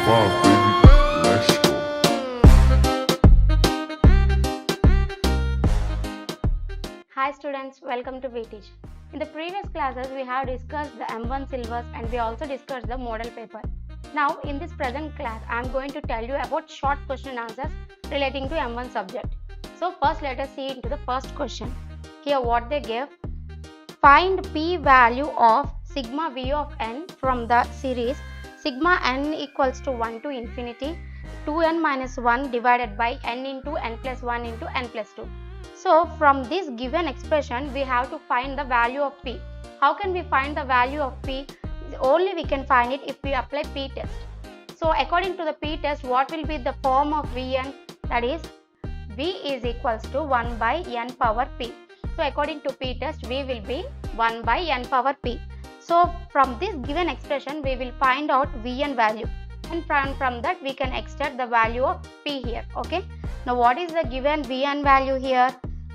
baby. Let's go. Hi students, welcome to Veteach. In the previous classes, we have discussed the M-1 syllabus and we also discussed the model paper. Now, in this present class, I am going to tell you about short question and answers relating to M-1 subject. So first, let us see into the first question. Here what they gave: find p-value of sigma v of n from the series sigma n equals to 1 to infinity 2n minus 1 divided by n into n plus 1 into n plus 2. So from this given expression, we have to find the value of p. How can we find the value of p? Only we can find it if we apply p-test. So according to the p-test, what will be the form of Vn? That is, v is equals to 1 by n power p. So according to p-test, v will be 1 by n power p. So from this given expression, we will find out Vn value. And from that, we can extract the value of p here. Okay. Now what is the given Vn value here?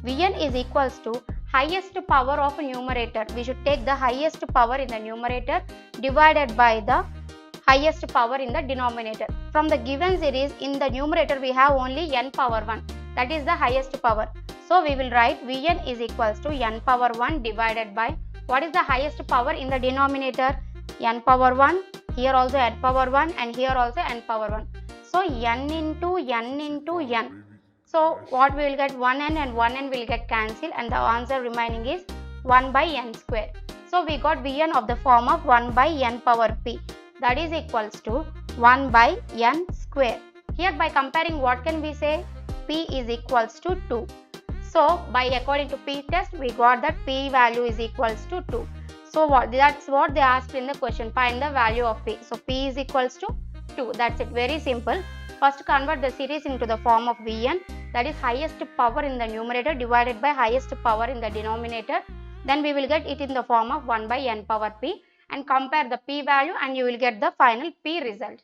Vn is equals to highest power of numerator. We should take the highest power in the numerator divided by the highest power in the denominator. From the given series, in the numerator we have only n power 1. That is the highest power. So we will write Vn is equals to n power 1 divided by what is the highest power in the denominator? N power 1. Here also n power 1 and here also n power 1. So n into n into n. So what we will get, 1n and 1n will get cancelled and the answer remaining is 1 by n square. So we got Vn of the form of 1 by n power p, that is equals to 1 by n square. Here by comparing, what can we say? P is equals to 2. So by according to p-test, we got that p value is equals to 2. So that's what they asked in the question, find the value of p. So p is equals to 2. That's it, very simple. First convert the series into the form of Vn, that is highest power in the numerator divided by highest power in the denominator. Then we will get it in the form of 1 by n power p and compare the p value and you will get the final p result.